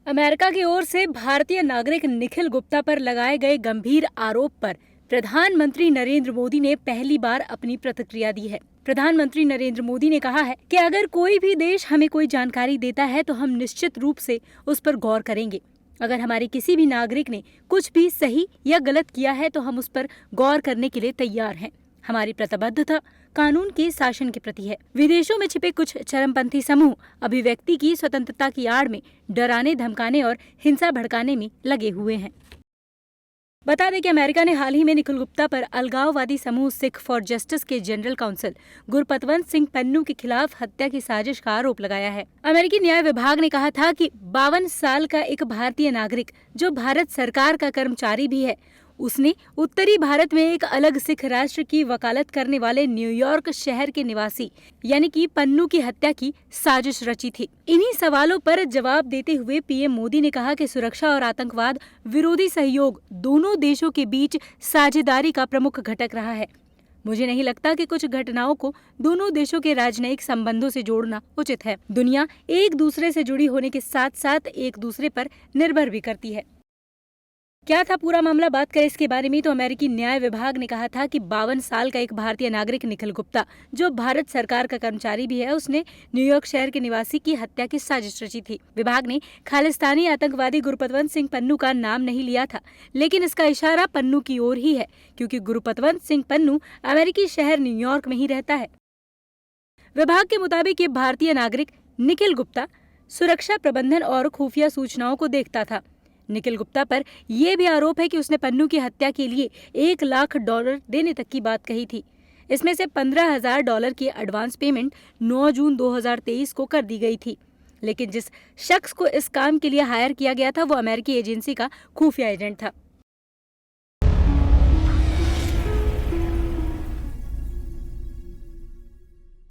America की ओर से भारतीय नागरिक निखिल गुप्ता पर लगाए गए गंभीर आरोप पर प्रधानमंत्री नरेंद्र मोदी ने पहली बार अपनी प्रतिक्रिया दी है। प्रधानमंत्री नरेंद्र मोदी ने कहा है कि अगर कोई भी देश हमें कोई जानकारी देता है तो हम निश्चित रूप से उस पर गौर करेंगे। अगर हमारे किसी भी नागरिक ने कुछ भी सही या गलत किया है तो हम उस पर गौर करने के लिए तैयार हैं। हमारी प्रतिबद्धता कानून के शासन के प्रति है। विदेशों में छिपे कुछ चरमपंथी समूह अभिव्यक्ति की स्वतंत्रता की आड़ में डराने, धमकाने और हिंसा भड़काने में लगे हुए हैं। बता दें कि अमेरिका ने हाल ही में निखिल गुप्ता पर अलगाववादी समूह सिख फॉर जस्टिस के जनरल काउंसिल गुरपतवंत सिंह पन्नू के खिलाफ हत्या की साजिश का आरोप लगाया है। अमेरिकी न्याय विभाग ने कहा था कि 52 साल का एक भारतीय नागरिक जो भारत सरकार का कर्मचारी भी है, उसने उत्तरी भारत में एक अलग सिख राष्ट्र की वकालत करने वाले न्यूयॉर्क शहर के निवासी यानी कि पन्नू की हत्या की साजिश रची थी। इन्हीं सवालों पर जवाब देते हुए पीएम मोदी ने कहा कि सुरक्षा और आतंकवाद विरोधी सहयोग दोनों देशों के बीच साझेदारी का प्रमुख घटक रहा है। मुझे नहीं लगता कि कुछ घटनाओं को दोनों देशों के राजनयिक संबंधों से जोड़ना उचित है। दुनिया एक दूसरे से जुड़ी होने के साथ साथ एक दूसरे पर निर्भर भी करती है। क्या था पूरा मामला? बात करें इसके बारे में तो अमेरिकी न्याय विभाग ने कहा था कि 52 साल का एक भारतीय नागरिक निखिल गुप्ता जो भारत सरकार का कर्मचारी भी है, उसने न्यूयॉर्क शहर के निवासी की हत्या की साजिश रची थी। विभाग ने खालिस्तानी आतंकवादी गुरपतवंत सिंह पन्नू का नाम नहीं लिया था, लेकिन इसका इशारा पन्नू की ओर ही है क्योंकि गुरपतवंत सिंह पन्नू अमेरिकी शहर न्यूयॉर्क में ही रहता है। विभाग के मुताबिक ये भारतीय नागरिक निखिल गुप्ता सुरक्षा प्रबंधन और खुफिया सूचनाओं को देखता था। निखिल गुप्ता पर यह भी आरोप है कि उसने पन्नू की हत्या के लिए $1 लाख देने तक की बात कही थी। इसमें से $15,000 की एडवांस पेमेंट 9 जून 2023 को कर दी गई थी, लेकिन जिस शख्स को इस काम के लिए हायर किया गया था वो अमेरिकी एजेंसी का खुफिया एजेंट था।